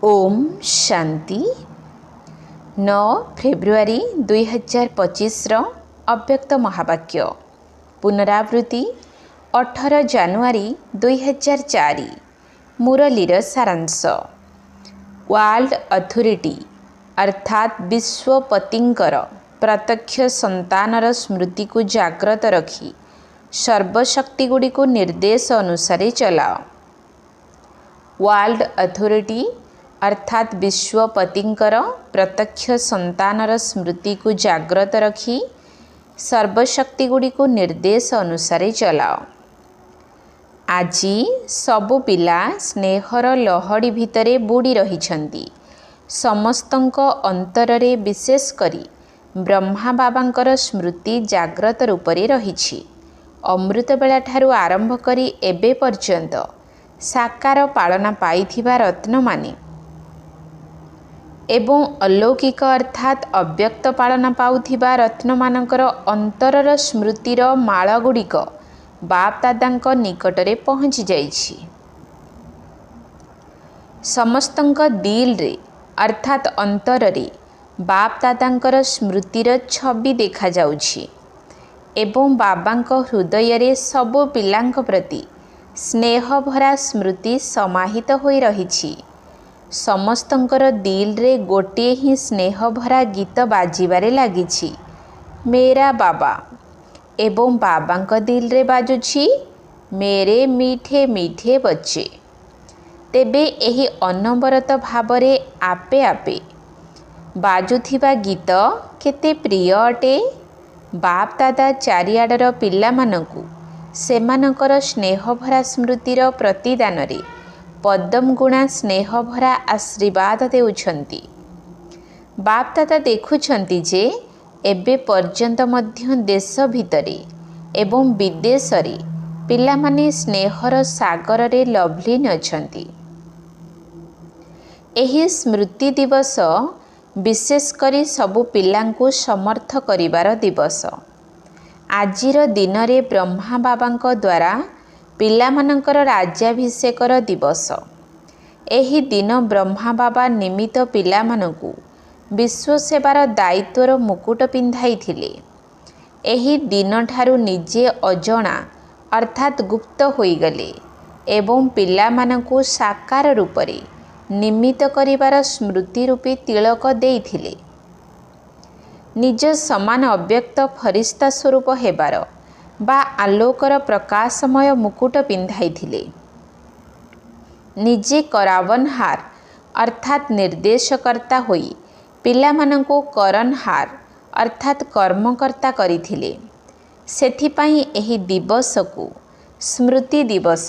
Om Shanti 9 February 2025 अव्यक्त महावाक्य पुनरावृत्ति 18 जानुआरी 2004 मुरलीर सारांश। वर्ल्ड अथॉरिटी अर्थात विश्वपतिंकर प्रत्यक्ष संतानर स्मृति को जाग्रत रखी सर्वशक्ति गुड़ी को निर्देश अनुसार चलाओ। वर्ल्ड अथॉरिटी अर्थात विश्वपतिंकर प्रत्यक्ष संतानर स्मृति को जाग्रत रखी सर्वशक्ति गुड़ी को निर्देश अनुसार चलाओ। आजी सबु पिला स्नेहर लहड़ी भितरे बुड़ी रहिछंती। समस्तंक अंतररे विशेष करी ब्रह्मा बाबांकर स्मृति जाग्रत रूपरे रहिछि। अमृत बेला ठारू आरंभ करी एबे पर्यंत साकार पालना पाइथिबा रत्न माने एवं अलौकिक अर्थात अव्यक्त पालना पाउथिबा रत्न मानकर अंतरर स्मृतिर माळ गुड़िक बाप दादांक निकटरे पहुँची जाइछि। समस्तंक दिल रे अर्थात अंतररे बाप दादांकर स्मृतिर छवि देखा जाउछि एवं बाबांक हृदय रे सबु पिलांक प्रति स्नेह भरा स्मृति समाहित होई रहिछि। समस्तंकर दिल रे गोटे ही स्नेह भरा गीत बाजिबारे लागिछि, मेरा बाबा। एवं बाबांक दिल रे बाजुछि, मेरे मीठे मीठे बच्चे। तेबे एही अनवरत भावरे आपे आपे बाजुथिबा गीत केते प्रिय अटे। बाप दादा चारिआडर पिलामानंकु सेमानकर स्नेह भरा स्मृतिर प्रतिदान रे पद्म गुणा स्नेह भरा आशीर्वाद देउछंती। बाप दादा देखुछंती जे एबे पर्यंत मध्य देश भितरे एवं विदेश रे पिलामाने स्नेहर सागर रे लवलीन अछंती। एही स्मृति दिवस विशेष करी सबु पिलांकु समर्थ करिवार दिवस। आजिर दिन रे ब्रह्मा बाबांक द्वारा पिलामानंकर राज्याभिषेकर दिवस। एही दिन ब्रह्मा बाबा निमित्त पिलामानंकु विश्व सेवार दायित्वर मुकुट पिंधाइथिले। एही दिन ठारू निजे अजणा अर्थात गुप्त होइगले एवं पिलामानंकु साकार रूपरे निमित्त करिवार स्मृति रूपी तिलक देइथिले। निज समान अव्यक्त फरिश्ता स्वरूप हेबार बा आलोकर प्रकाशमय मुकुट पिंधाइथिले। निजे करावनहार अर्थात निर्देशकर्ता होई पिलामानंकु करनहार अर्थात कर्मकर्ता करिथिले। सेथिपाई एही दिवसकु स्मृति दिवस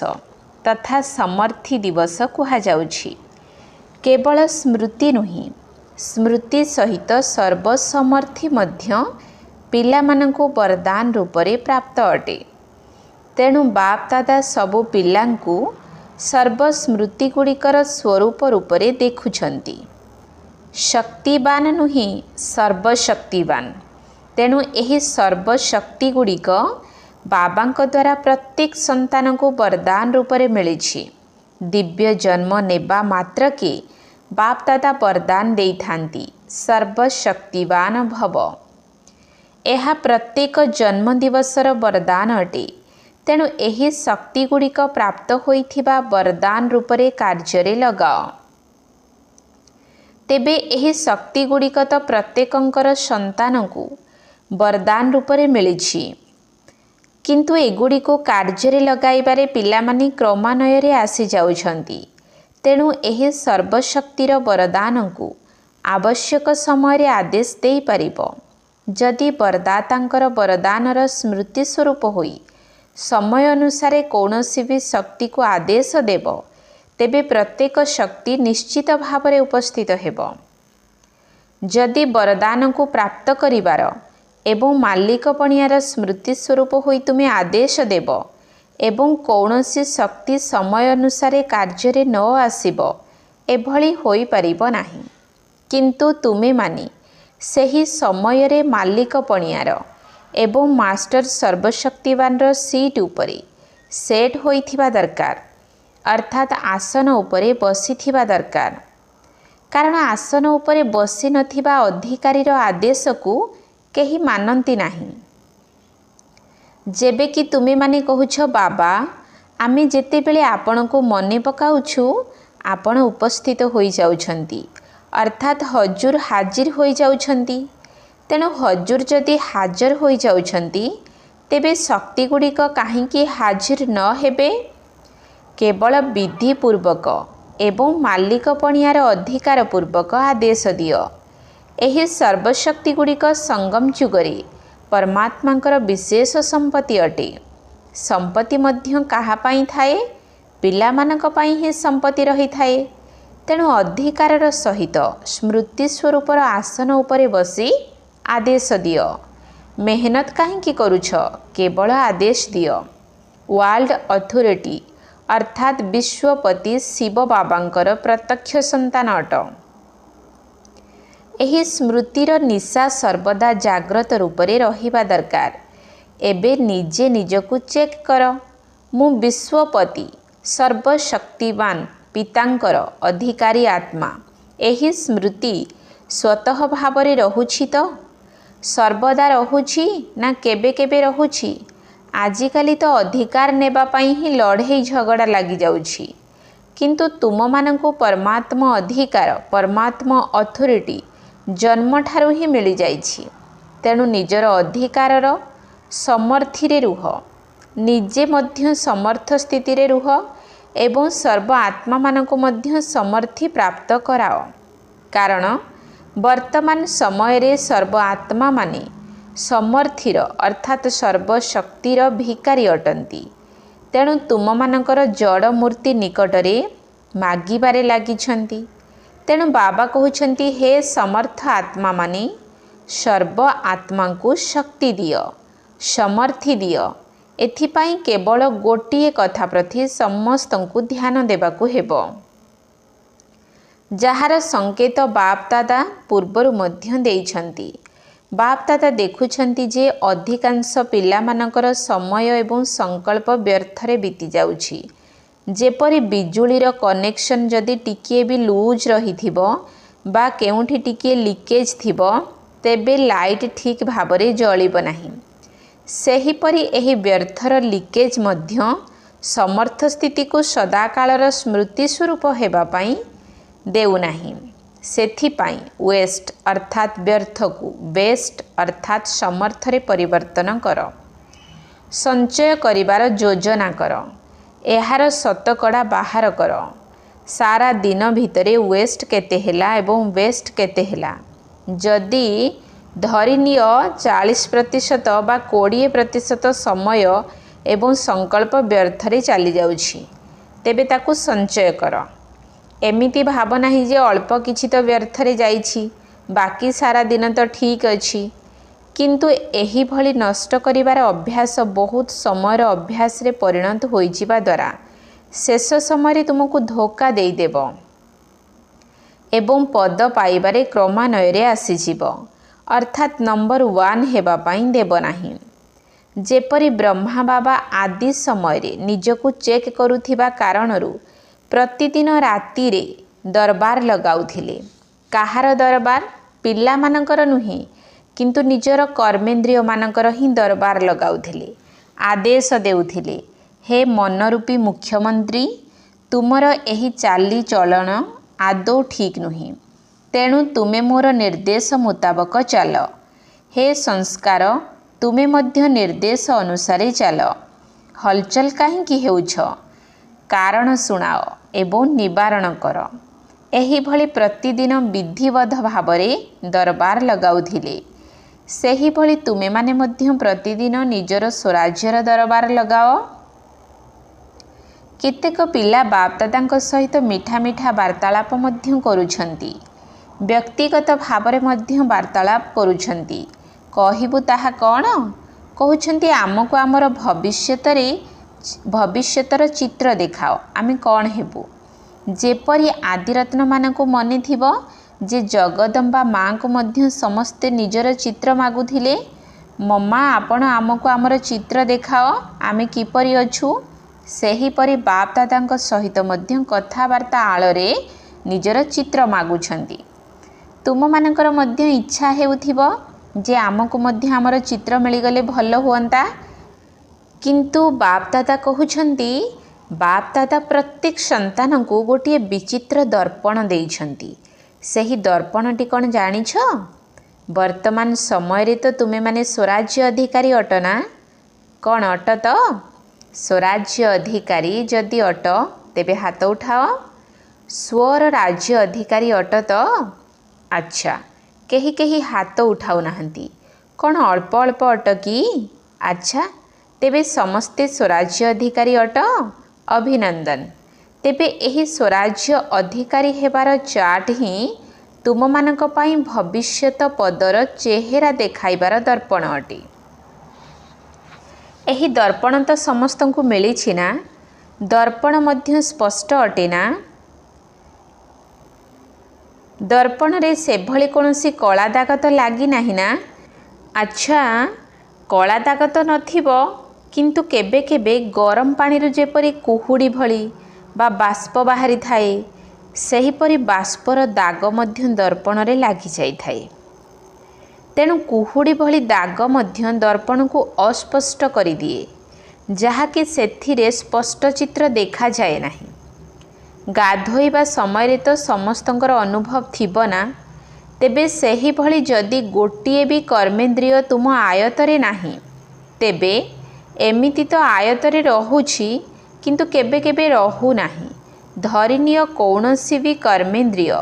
तथा समर्थी दिवस कुहा जाउछि। केवल स्मृति नुही, स्मृति सहित सर्वसमर्थी मध्य पिलामानंकु वरदान रूपरे प्राप्त अटे। तेणु बाप दादा सबु पिलांकु सर्वस्मृति गुड़िकर स्वरूप रूपरे देखुछंती। शक्तिवान नुही सर्वशक्तिवान। तेणु एही सर्वशक्ति गुड़िक बाबांक द्वारा प्रत्येक संतान को वरदान रूपरे मिलिछि। दिव्य जन्म नेबा मात्र के बाप दादा वरदान देइथांती, सर्वशक्तिवान भव। एहा प्रत्येक जन्म दिवसर वरदान अटे। तेणु एही शक्ति गुड़िक प्राप्त होइथिबा वरदान रूपरे कार्य लगाओ। तेबे एही शक्ति गुड़िक तो प्रत्येकंकर संतानकु वरदान रूपरे मिलिछि, किंतु एगुड़िको कार्य लगाइबारे पिलामाने क्रमान्वୟରେ आसी जाउछंती। तेणु एही सर्वशक्तिर वरदानकु आवश्यक समय आदेश देई परिबो। जदि वरदातांकर वरदानर स्मृति स्वरूप होई समय अनुसारे कौनसी भी शक्ति को आदेश देव, तेबे प्रत्येक शक्ति निश्चित भावरे उपस्थित हेबो। जदि वरदान को प्राप्त करिवार एवं मालिक पणियार स्मृति स्वरूप होई तुमे आदेश देव एवं कौनसी शक्ति समय अनुसारे कार्य न आसिबो, एभली होई परिबो नाही। किंतु तुमे माने सेही समय रे मालिक पणियार एवं मास्टर सर्वशक्तिवान सीट उपरे सेट होइथिबा दरकार, अर्थात आसन उपरे बसिथिबा दरकार। କାରଣ ଆସନ ଉପରେ ବସି ନଥିବା ଅଧିକାରୀର ଆଦେଶକୁ କେହି ମାନନ୍ତି ନାହିଁ। ଯେବେ କି ତୁମେମାନେ କହୁଛ ବାବା, ଆମେ ଯେତେବେଳେ ଆପଣଙ୍କୁ ମନେ ପକାଉଛୁ ଆପଣ ଉପସ୍ଥିତ ହୋଇଯାଉଛନ୍ତି, ଅର୍ଥାତ୍ ହଜୁର ହାଜିର ହୋଇଯାଉଛନ୍ତି। ତେଣୁ ହଜୁର ଯଦି ହାଜର ହୋଇଯାଉଛନ୍ତି ତେବେ ଶକ୍ତିଗୁଡ଼ିକ କାହିଁକି ହାଜିର ନ ହେବେ? କେବଳ ବିଧିପୂର୍ବକ ଏବଂ ମାଲିକ ପଣିଆର ଅଧିକାର ପୂର୍ବକ ଆଦେଶ ଦିଅ। ଏହି ସର୍ବଶକ୍ତିଗୁଡ଼ିକ ସଙ୍ଗମ ଯୁଗରେ ପରମାତ୍ମାଙ୍କର ବିଶେଷ ସମ୍ପତ୍ତି ଅଟେ। ସମ୍ପତ୍ତି ମଧ୍ୟ କାହା ପାଇଁ ଥାଏ? ପିଲାମାନଙ୍କ ପାଇଁ ହିଁ ସମ୍ପତ୍ତି ରହିଥାଏ। ତେଣୁ ଅଧିକାରର ସହିତ ସ୍ମୃତି ସ୍ୱରୂପର ଆସନ ଉପରେ ବସି ଆଦେଶ ଦିଅ। ମେହନତ କାହିଁକି କରୁଛ? କେବଳ ଆଦେଶ ଦିଅ। ୱାର୍ଲଡ ଅଥରିଟି ଅର୍ଥାତ୍ ବିଶ୍ୱପତି ଶିବ ବାବାଙ୍କର ପ୍ରତ୍ୟକ୍ଷ ସନ୍ତାନ ଅଟ। ଏହି ସ୍ମୃତିର ନିଶା ସର୍ବଦା ଜାଗ୍ରତ ରୂପରେ ରହିବା ଦରକାର। ଏବେ ନିଜେ ନିଜକୁ ଚେକ୍ କର। ମୁଁ ବିଶ୍ୱପତି ସର୍ବଶକ୍ତିବାନ ପିତାଙ୍କର ଅଧିକାରୀ ଆତ୍ମା। ଏହି ସ୍ମୃତି ସ୍ୱତଃ ଭାବରେ ରହୁଛି ତ? ସର୍ବଦା ରହୁଛି ନା କେବେ କେବେ ରହୁଛି? ଆଜିକାଲି ତ ଅଧିକାର ନେବା ପାଇଁ ହିଁ ଲଢ଼େଇ ଝଗଡ଼ା ଲାଗିଯାଉଛି। କିନ୍ତୁ ତୁମମାନଙ୍କୁ ପରମାତ୍ମା ଅଧିକାର, ପରମାତ୍ମା ଅଥରିଟି ଜନ୍ମଠାରୁ ହିଁ ମିଳିଯାଇଛି। ତେଣୁ ନିଜର ଅଧିକାରର ସମର୍ଥିରେ ରୁହ। ନିଜେ ମଧ୍ୟ ସମର୍ଥ ସ୍ଥିତିରେ ରୁହ ଏବଂ ସର୍ବ ଆତ୍ମାମାନଙ୍କୁ ମଧ୍ୟ ସମର୍ଥି ପ୍ରାପ୍ତ କରାଅ। କାରଣ ବର୍ତ୍ତମାନ ସମୟରେ ସର୍ବ ଆତ୍ମାମାନେ ସମର୍ଥିର ଅର୍ଥାତ୍ ସର୍ବଶକ୍ତିର ଭିକାରୀ ଅଟନ୍ତି। ତେଣୁ ତୁମମାନଙ୍କର ଜଡ଼ ମୂର୍ତ୍ତି ନିକଟରେ ମାଗିବାରେ ଲାଗିଛନ୍ତି। ତେଣୁ ବାବା କହୁଛନ୍ତି, ହେ ସମର୍ଥ ଆତ୍ମାମାନେ, ସର୍ବ ଆତ୍ମାଙ୍କୁ ଶକ୍ତି ଦିଅ, ସମର୍ଥି ଦିଅ। ଏଥିପାଇଁ କେବଳ ଗୋଟିଏ କଥା ପ୍ରତି ସମସ୍ତଙ୍କୁ ଧ୍ୟାନ ଦେବାକୁ ହେବ, ଯାହାର ସଂକେତ ବାପଦାଦା ପୂର୍ବରୁ ମଧ୍ୟ ଦେଇଛନ୍ତି। ବାପଦାଦା ଦେଖୁଛନ୍ତି ଯେ ଅଧିକାଂଶ ପିଲାମାନଙ୍କର ସମୟ ଏବଂ ସଂକଳ୍ପ ବ୍ୟର୍ଥରେ ବିତିଯାଉଛି। ଯେପରି ବିଜୁଳିର କନେକ୍ସନ ଯଦି ଟିକିଏ ବି ଲୁଜ୍ ରହିଥିବ ବା କେଉଁଠି ଟିକିଏ ଲିକେଜ୍ ଥିବ ତେବେ ଲାଇଟ୍ ଠିକ୍ ଭାବରେ ଜଳିବ ନାହିଁ। ସେହିପରି ଏହି ବ୍ୟର୍ଥର ଲିକେଜ୍ ମଧ୍ୟ ସମର୍ଥ ସ୍ଥିତିକୁ ସଦାକାଳର ସ୍ମୃତି ସ୍ୱରୂପ ହେବା ପାଇଁ ଦେଉନାହିଁ। ସେଥିପାଇଁ ୱେଷ୍ଟ ଅର୍ଥାତ୍ ବ୍ୟର୍ଥକୁ ବେଷ୍ଟ ଅର୍ଥାତ୍ ସମର୍ଥରେ ପରିବର୍ତ୍ତନ କର। ସଞ୍ଚୟ କରିବାର ଯୋଜନା କର। ଏହାର ଶତକଡ଼ା ବାହାର କର। ସାରା ଦିନ ଭିତରେ ୱେଷ୍ଟ କେତେ ହେଲା ଏବଂ ବେଷ୍ଟ କେତେ ହେଲା। ଯଦି ଧରିନିଅ 40% ବା 20% ସମୟ ଏବଂ ସଂକଳ୍ପ ବ୍ୟର୍ଥରେ ଚାଲିଯାଉଛି, ତେବେ ତାକୁ ସଞ୍ଚୟ କର। ଏମିତି ଭାବ ନାହିଁ ଯେ ଅଳ୍ପ କିଛି ତ ବ୍ୟର୍ଥରେ ଯାଇଛି, ବାକି ସାରା ଦିନ ତ ଠିକ୍ ଅଛି। କିନ୍ତୁ ଏହିଭଳି ନଷ୍ଟ କରିବାର ଅଭ୍ୟାସ ବହୁତ ସମୟର ଅଭ୍ୟାସରେ ପରିଣତ ହୋଇଯିବା ଦ୍ୱାରା ଶେଷ ସମୟରେ ତୁମକୁ ଧୋକା ଦେଇଦେବ ଏବଂ ପଦ ପାଇବାରେ କ୍ରମାନ୍ୱୟରେ ଆସିଯିବ, ଅର୍ଥାତ୍ ନମ୍ବର 1 ହେବା ପାଇଁ ଦେବ ନାହିଁ। ଯେପରି ବ୍ରହ୍ମା ବାବା ଆଦି ସମୟରେ ନିଜକୁ ଚେକ୍ କରୁଥିବା କାରଣରୁ ପ୍ରତିଦିନ ରାତିରେ ଦରବାର ଲଗାଉଥିଲେ। କାହାର ଦରବାର? ପିଲାମାନଙ୍କର ନୁହେଁ, କିନ୍ତୁ ନିଜର କର୍ମେନ୍ଦ୍ରିୟମାନଙ୍କର ହିଁ ଦରବାର ଲଗାଉଥିଲେ। ଆଦେଶ ଦେଉଥିଲେ, ହେ ମନରୂପୀ ମୁଖ୍ୟମନ୍ତ୍ରୀ, ତୁମର ଏହି ଚାଲିଚଳନ ଆଦୌ ଠିକ୍ ନୁହେଁ। ତେଣୁ ତୁମେ ମୋର ନିର୍ଦ୍ଦେଶ ମୁତାବକ ଚାଲ। ହେ ସଂସ୍କାର, ତୁମେ ମଧ୍ୟ ନିର୍ଦ୍ଦେଶ ଅନୁସାରେ ଚାଲ। ହଲଚଲ କାହିଁକି ହେଉଛ? କାରଣ ଶୁଣାଅ ଏବଂ ନିବାରଣ କର। ଏହିଭଳି ପ୍ରତିଦିନ ବିଧିବଦ୍ଧ ଭାବରେ ଦରବାର ଲଗାଉଥିଲେ। ସେହିଭଳି ତୁମେମାନେ ମଧ୍ୟ ପ୍ରତିଦିନ ନିଜର ସ୍ୱରାଜ୍ୟର ଦରବାର ଲଗାଅ। କେତେକ ପିଲା ବାପଦାଦାଙ୍କ ସହିତ ମିଠା ମିଠା ବାର୍ତ୍ତାଳାପ ମଧ୍ୟ କରୁଛନ୍ତି। ବ୍ୟକ୍ତିଗତ ଭାବରେ ମଧ୍ୟ ବାର୍ତ୍ତାଳାପ କରୁଛନ୍ତି। କହିବୁ ତାହା କ'ଣ? କହୁଛନ୍ତି ଆମକୁ ଆମର ଭବିଷ୍ୟତର ଚିତ୍ର ଦେଖାଅ, ଆମେ କ'ଣ ହେବୁ। ଯେପରି ଆଦିରତ୍ନମାନଙ୍କୁ ମନେଥିବ ଯେ ଜଗଦମ୍ବା ମାଙ୍କୁ ମଧ୍ୟ ସମସ୍ତେ ନିଜର ଚିତ୍ର ମାଗୁଥିଲେ। ମମା, ଆପଣ ଆମକୁ ଆମର ଚିତ୍ର ଦେଖାଅ, ଆମେ କିପରି ଅଛୁ। ସେହିପରି ବାପଦାଦାଙ୍କ ସହିତ ମଧ୍ୟ କଥାବାର୍ତ୍ତା ଆଳରେ निजर चित्र मागुछंती। तुम मानकर मध्य इच्छा हेउथिबो जे आमको मध्य आमर चित्र मिलगले भल हुअंता, किंतु बाप दादा कहउछंती बाप दादा प्रत्येक संतान को गोटे विचित्र दर्पण देइछंती। सही दर्पणटी कौन जानिछ? वर्तमान समय रे तो तुमे माने स्वराज्य अधिकारी अटना। कौन अट तो? स्वराज्य अधिकारी जदि अट तेबे हाथ उठाओ। स्वर राज्य अधिकारी अट तो? अच्छा, केही केही हाथ उठाऊ नाहंती। कौन अल्प अल्प अट कि? अच्छा, तेबे समस्ते स्वराज्य अधिकारी अट। अभिनंदन। तेबे एही स्वराज्य अधिकारी हेबार चार्ट ही तुम मानक पाई भविष्यत पदर चेहरा देखाइबार दर्पण अटे। एही दर्पण तो समस्त को मिली ना? दर्पण मध्य स्पष्ट अटे ना? दर्पण रे से भली कोनोसी कला दाग तो लागी नाही ना? अच्छा, कला दाग तो नथिबो, किंतु केबे केबे गरम पानी रो जेपरी कुहुड़ी भली बा बाष्प बाहरी थाए, सेहीपरि बाष्पर दाग मध्य दर्पण रे लागी जाई थाए। तेणु कुहुड़ी भली दाग मध्य दर्पण को अस्पष्ट करि दिए, जहाँकि सेथिरे स्पष्ट चित्र देखा जाए नाही। गाधोइबा समय रे तो समस्तंकर अनुभव थिबो ना? तेबे सेही भली जदि गोटिए भी कर्मेंद्रिय तुम आयतरे नाही, तेबे एमिति तो आयतरे रहुछि किंतु केबे केबे रहु नाही। धरिनिय कौनसी भी कर्मेंद्रिय,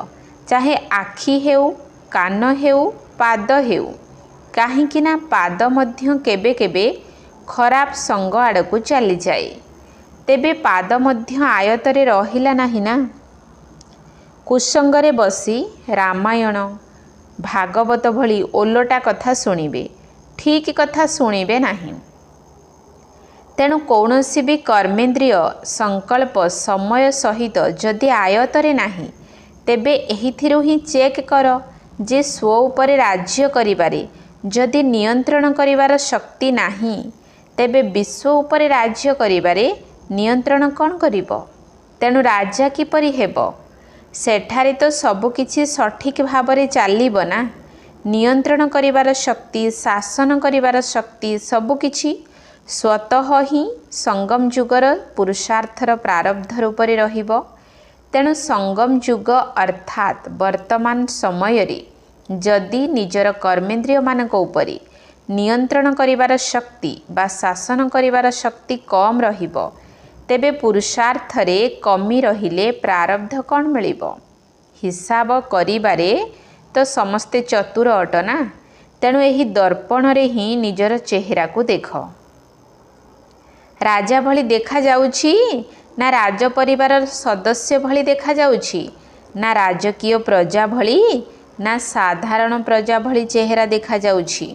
चाहे आखि हेउ, कान हेउ, पाद हेउ, काहींकि ना पाद मध्य केबे केबे खराब संग आड़कू चली जाए। तेबे पाद मध्य आयतरे रहिला नाही ना? कुसंगरे बसी रामायण भागवत भली ओलोटा कथा शुणिबे, ठीक कथा शुणिबे नाही। तेणु कौनसी भी कर्मेंद्रिय संकल्प समय सहित जदि आयतरे नाही, तेबे एहिथिरु ही चेक कर जे स्व उपरे राज्य करिबारे जदि नियंत्रण करिवार शक्ति नाही, तेबे विश्व उपरे राज्य करिबारे नियंत्रण कौन करिबो? तेणु राजा किपरि हेबो? सेठारे तो सबु किछि सठिक भावरे चालिबो ना? नियंत्रण करिवार शक्ति, शासन करिवार शक्ति सबु किछि स्वतः ही संगम जुगर पुरुषार्थर प्रारब्ध रूपरे रहिबो। तेणु संगम जुग अर्थात वर्तमान समय रे जदि निजर कर्मेंद्रिय मानक उपरे नियंत्रण करिवार शक्ति बा शासन करिवार शक्ति कम रहिबो, तेबे पुरुषार्थ रे कमी रहिले प्रारब्ध कौन मिलिबो? हिसाब करिबारे तो समस्ते चतुर अटना। तेणु एही दर्पण रे ही निजर चेहरा को देख। राजा भली देखा जाउछि ना राज परिवार सदस्य भली देखा जाउछि, ना राजकीय प्रजा भली ना साधारण प्रजा भली चेहरा देखा जाउछि?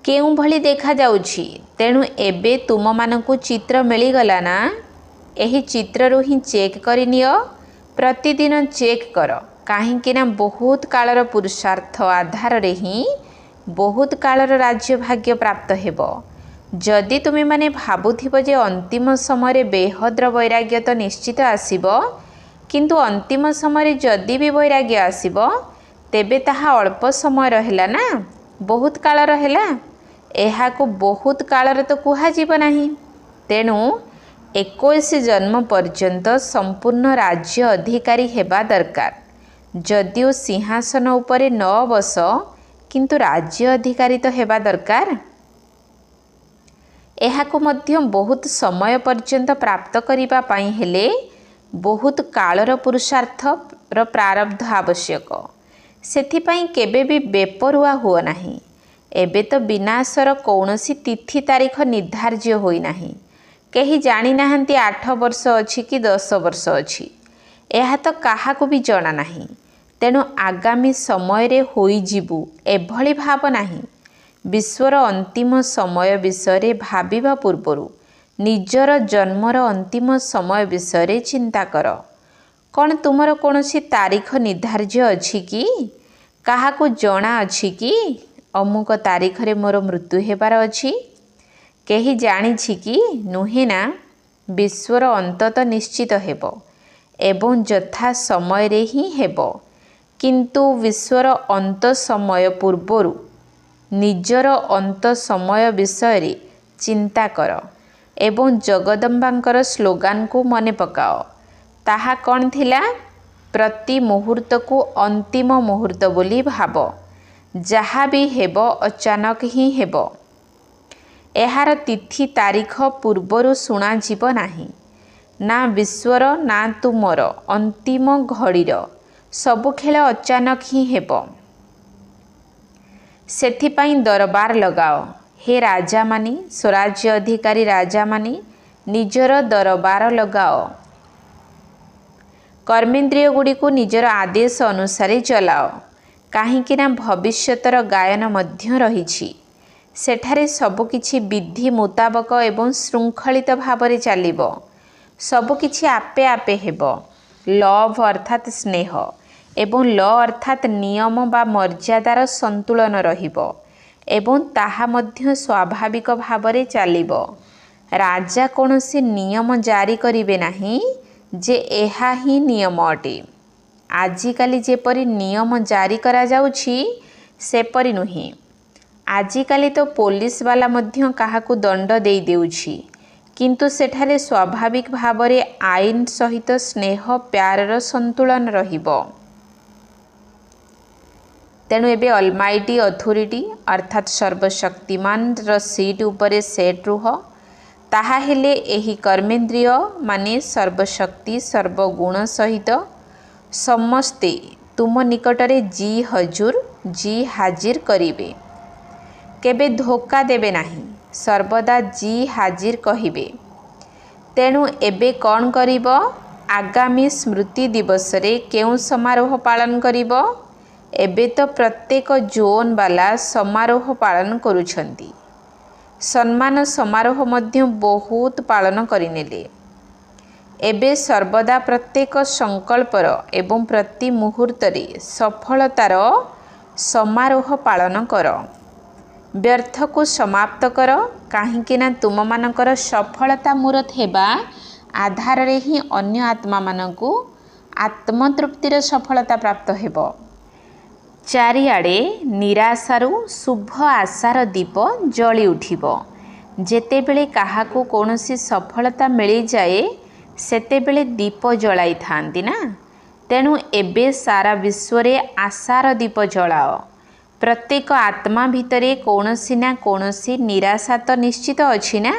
केउ भली देखा जाउछि? तेणु एबे तुम मानकु चित्र मिली गला ना? एही चित्र रु ही चेक करि नियो। प्रतिदिन चेक कर, काहींकि ना बहुत कालर पुरुषार्थ आधार रे ही बहुत कालर राज्य भाग्य प्राप्त हेबो। जदि तुमे माने भाबुथिबो जे अंतिम समय बेहद्र वैराग्य तो निश्चित आसीबो, किंतु अंतिम समय जदि भी वैराग्य आसीबो, तेबे ताहा अल्प समय रहला ना, बहुत काल रहला। एहाकु बहुत कालर तो कुहा जीव नाही। तेणु 21 जन्म पर्यंत संपूर्ण राज्य अधिकारी हेबा दरकार। जदिओ सिंहासन उपरे न बस, किंतु राज्य अधिकारी तो हेबा दरकार। एहाकु मध्य बहुत समय पर्यंत प्राप्त करिबा पाई हेले बहुत कालर पुरुषार्थ र प्रारब्ध आवश्यक। सेथिपाई केबे भी बेपरुआ हुओ नाही। एबे तो विनाशर कौनसी तिथि तारीख निर्धार्य होई नाही। केही जानी नाहंती 8 वर्ष अछि कि 10 वर्ष अछि, एहा तो काहाकु भी जଣା नाही। तेणु आगामी समय रे होई जीवु एभली भाव नाही। विश्वर अंतिम समय विषय भाविबा पूर्वरु निजर जन्मर अंतिम समय विषय चिंता कर। कौन तुमर कौनसी तारीख निर्धार्य अछि कि? काहाकु जଣା अछि कि अमुक तारीख रे मोर मृत्यु हेबार अछि? केही जानिछि कि? नुहे ना। विश्वर अंत तो निश्चित हेबो। एवं यथा समय रे ही हेबो। किंतु विश्वर अंत समय पूर्वरु निजर अंत समय विषय चिंता कर एवं जगदम्बांकर स्लोगान को मने पकाओ। ताहा कौन थिला? प्रति मुहूर्त को अंतिम मुहूर्त बोली भाव। जहाँ भी हेबो अचानक ही हेबो। एहार तिथि तारीख पूर्वरु शुणा जीव नाही। ना विश्वर ना तुमर अंतिम घड़ीर सबु खेल अचानक ही हेबो। सेथिपाई दरबार लगाओ। हे राजा मानी, स्वराज्य अधिकारी राजा मानी, निजर दरबार लगाओ। कर्मेन्द्रिय गुड़ी को निजर आदेश अनुसार चलाओ। काहींकि ना भविष्यतर गायन मध्य रहिछि। सेठारे सबुकिछि विधि मुताबक एवं श्रृंखलित भावरे चलिबो। सबुकिछि आपे आपे हेबो। लव अर्थात स्नेह एवं ल अर्थात नियम बा मर्यादार संतुलन रहिबो एवं ताहा मध्य स्वाभाविक भावरे चलिबो। राजा कोनोसी नियम जारी करिवे नाही जे एहा ही नियम अटे। आजिकाली जेपरि नियम जारी करा जाउछि सेपरि नुही। आजिकाली तो पुलिस वाला मध्य काहाकू दंड देई देउछि, किंतु सेठारे स्वाभाविक भावरे आईन सहित स्नेह प्यारर संतुलन रहिबो। तेणु एबे अलमाइटी अथॉरिटी अर्थात सर्वशक्तिमान र सीट उपरे सेट रुह। ताहा हेले एही कर्मेन्द्रिय माने सर्वशक्ति सर्वगुण सहित समस्ते तुम निकटरे जी हजूर जी हाजिर करिवे। केबे धोखा देबे नाही, सर्वदा जी हाजिर कहिबे। तेणु एबे कौन करिब? आगामी स्मृति दिवस रे केउ समारोह पालन करिब? एबे तो प्रत्येक जोन वाला समारोह पालन करुछंती। सम्मान समारोह मध्य बहुत पालन करिनेले। एबे सर्वदा प्रत्येक संकल्पर एवं प्रति मुहूर्त रे सफलतार समारोह पालन कर। व्यर्थ को समाप्त कर। काहींकि ना तुम मानकर सफलता मूर्त हेबा आधार रे ही अन्य आत्मा मानकु आत्मतृप्तिर सफलता प्राप्त हेबो। चारिआडे निराशारु शुभ आशार दीप जଳି उठिबो। जेतेबेले काहाकू कोनोसी सफलता मिली जाए सेतेबेले दीप जलाई थांती ना। तेणु एबे सारा विश्व रे आशार दीप जलाओ। प्रत्येक आत्मा भितरे कोनोसी ना कोनोसी निराशा तो निश्चित अछि ना।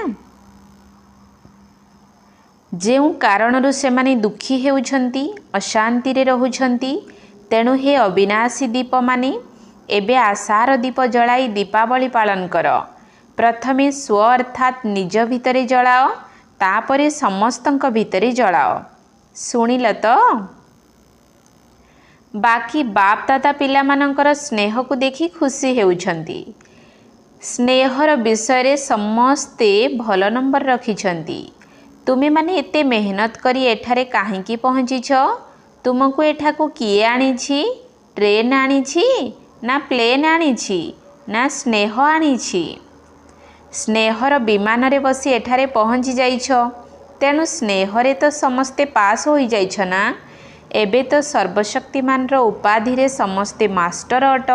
जेउ कारणरू सेमाने दुखी हेउछंती, अशांति रे रहुछंती। तेणु हे अविनाशी दीप माने एबे आशार दीप जलाई दीपावली पालन कर। प्रथमे स्व अर्थात निज भितरे जलाओ, तापरे समस्तंक भितरे जलाओ। सुनिल तो? बाकी बाप दादा पिला मानकर स्नेह को देखि खुशी हेउछंती। स्नेहर विषय रे समस्ते भल नंबर रखिछंती। तुमे माने एते मेहनत करी एठारे काहींकी पहुँचीछ? तुमको एठाकू किए आनिछि? ट्रेन आनिछि ना प्लेन आनिछि ना स्नेह आनिछि? स्नेहर विमान रे बसी एठारे पहुँची जाइछ। तेणु स्नेहरे तो समस्ते पास हो जाइछ ना। एबे तो सर्वशक्तिमान रो उपाधि रे समस्ते मास्टर अट,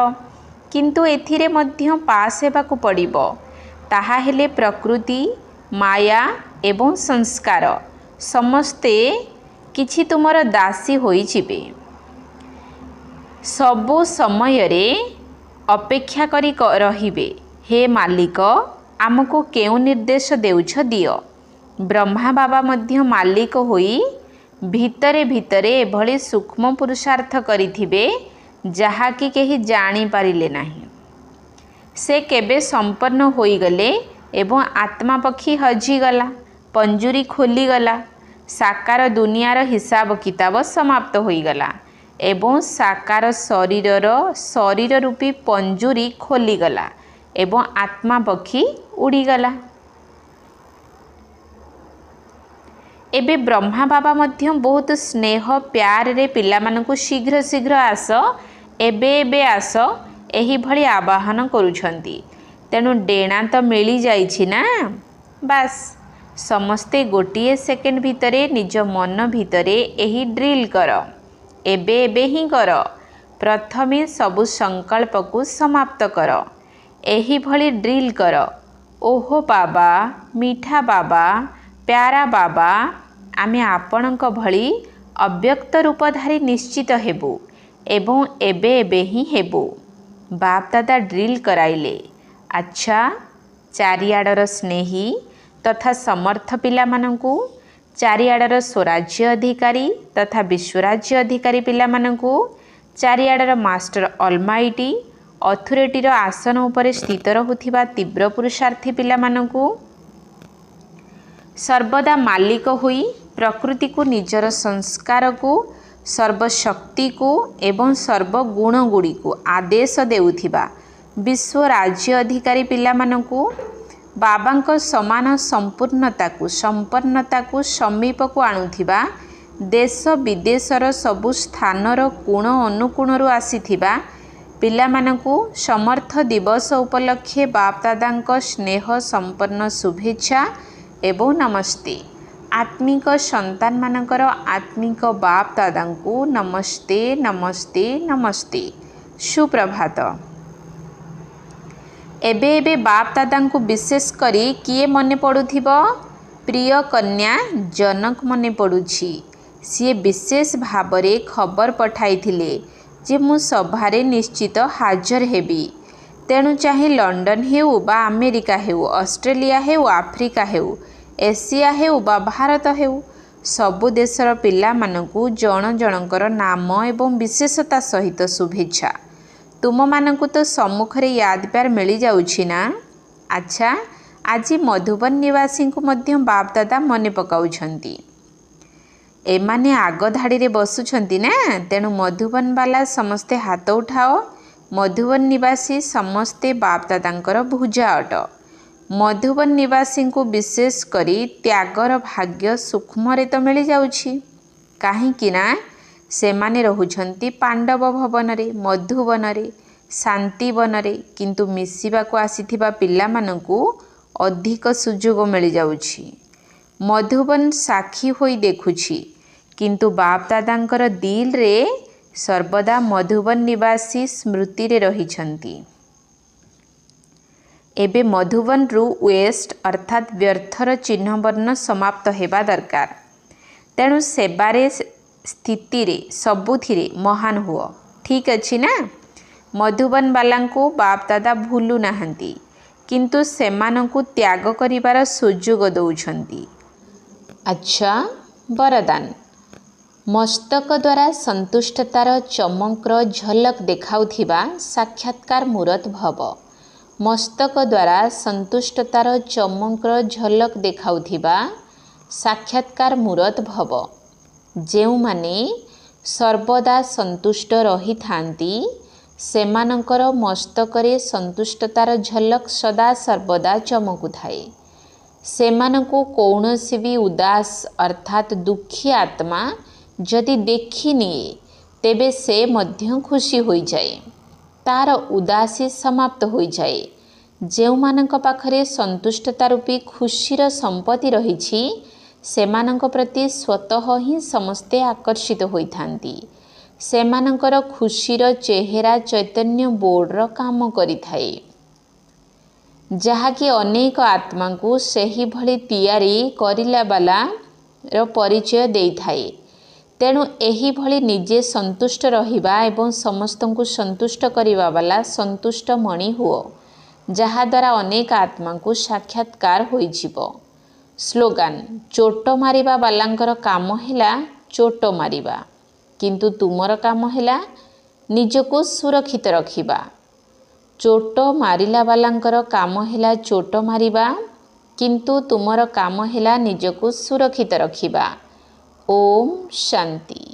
किंतु एथिरे मध्य पास हेबाकू पड़िबो। ताहा हेले प्रकृति माया एवं संस्कार समस्ते किछि तुमर दासी होई जिबे। सबु समय रे अपेक्षा करी रहिबे, हे मालिक आमको केउ निर्देश देउछ दियो। ब्रह्मा बाबा मध्य मालिक होई भितरे भितरे एभली सूक्ष्म पुरुषार्थ करिथिबे जहा कि केही जानी पारिले नाही। से केबे संपन्न होई गले एवं आत्मा पक्षी हजी गला, पंजुरी खोली गला। साकार दुनियार हिसाब किताब समाप्त होई गला एवं साकार शरीर रूपी पंजुरी खोली गला एवं आत्मा पक्षी उड़ी गला। एबे ब्रह्मा बाबा मध्य बहुत स्नेह प्यार रे पिला मानकु शीघ्र शीघ्र आस, एबे एबे आस एही भली आवाहन करुछंती। तेणु डेणा तो मिली जाइछि ना। बास समस्ते गोटे सेकेंड भितरे निज मन भितरे एही ड्रिल कर एबे एबे ही कर प्रथमे सबु संकल्प को समाप्त कर एही भली ड्रिल कर ओहो बाबा मीठा बाबा प्यारा बाबा आमे आपणक भली अव्यक्त रूपधारी निश्चित हेबु एवं एबे एबे ही हेबु। बाप दादा ड्रिल कराइले। अच्छा चारिआडर स्नेही तथा समर्थ पिला मानंकु चारिआडर स्वराज्य अधिकारी तथा विश्वराज्य अधिकारी पिला मानंकु चारिआडर मास्टर अलमाइटी अथॉरिटीर आसन उपरे स्थित रहुथिबा तीव्र पुरुषार्थी पिला मानंकु सर्वदा मालिक होई प्रकृति को निजर संस्कार को सर्वशक्ति को एवं सर्वगुण गुड़ी को आदेश देउथिबा विश्व राज्य अधिकारी पिला मानंकु बाबांको समान संपूर्णता को संपन्नता को समीप को आणुथिबा देश विदेशर सबु स्थानर कोण अनुकोणरू आसीथिबा पिला मानंकु समर्थ दिवस उपलक्षे बाप दादांको स्नेह संपन्न शुभेच्छा एवं नमस्ते। आत्मिक संतान मानकर आत्मिक बाप दादांकु नमस्ते नमस्ते नमस्ते सुप्रभात। एबे एबे बाप दादांकु विशेष करी किए मने पड़ुथिबो प्रिय कन्या जनक मने पड़ुछि। सी विशेष भावरे खबर पठाइथिले जे मु सभारे निश्चित हाजर हेबी तेणु चाहे लंडन हेउ बा अमेरिका हेउ ऑस्ट्रेलिया हेउ आफ्रिका हेउ एशिया हेउ बा भारत हेउ सबु देशर पिला मानकु जन जनकर नाम एवं विशेषता सहित शुभेच्छा। तुम मानकु तो सम्मुखरे याद प्यार मिली जाउछि ना। अच्छा आज मधुबन निवासी को मध्य बाप दादा मने पकाउछंती। एमाने आग धाड़ी रे बसुछंती ना तेणु मधुबन वाला समस्ते हाथ उठाओ। मधुबन निवासी समस्ते बाप दादांकर भुजा अट। मधुबन निवासी को विशेष करी त्यागर भाग्य सूक्ष्म तो मिली जाउछि काहेकि ना सेमाने रहुछंती पांडव भवन रे मधुबन रे शांति वन रे किंतु मिसिबा को आसीथिबा पिला मानंकु अधिक सुजोग मिली जाउछि। मधुबन साक्षी होई देखुछि किंतु बाप दादांकर दिल रे सर्वदा मधुबन निवासी स्मृति रे रहिछंती। एबे मधुबन रु वेस्ट अर्थात व्यर्थर चिन्ह वर्ण समाप्त हेबा दरकार तेणु सेबारे स्थिति रे सबुथिरे महान हुओ। ठीक अछि ना। मधुबन वालांको बाप दादा भूलु नाहंती किंतु सेमानंकु त्याग करिवार सुजोग दउछंती। अच्छा वरदान मस्तक द्वारा संतुष्टतार चमकर झलक देखाउथिबा साक्षात्कार मूरत भव। मस्तक द्वारा संतुष्टतार चमकर झलक देखाउथिबा साक्षात्कार मूरत भव। जेउ माने सर्वदा संतुष्ट रही थांती सेमानंकर मस्तकरे संतुष्टतार झलक सदा सर्वदा चमकु थाए। सेमानंकु कौनसी भी उदास अर्थात दुखी आत्मा जदि देखि निए तेबे से मध्य खुशी होई जाए तार उदासी समाप्त होई जाए। जेउ मानंक पाखरे संतुष्टता रूपी खुशीर संपत्ति रहिछि सेमानंक प्रति स्वतः ही समस्ते आकर्षित होई थांती। सेमानंकर खुशीर चेहरा चैतन्य बोर्डर काम करि थाए जहाँकि अनेक आत्मा को सही भली तैयारी करिला बाला रो परिचय देई थाए। तेणु एही भली निजे संतुष्ट रहिबा एवं समस्तंकु संतुष्ट करिबा वाला संतुष्ट मणि हुओ जहा द्वारा अनेक आत्मा को साक्षात्कार होई जिवो। स्लोगान चोट मारिबा वालांकर काम हैला चोट मारिबा किंतु तुमर काम हैला निजको सुरक्षित रखिबा। चोट मारिला वालांकर काम हैला चोट मारिबा किंतु तुमर काम हैला निजको सुरक्षित रखिबा। ओम शांति।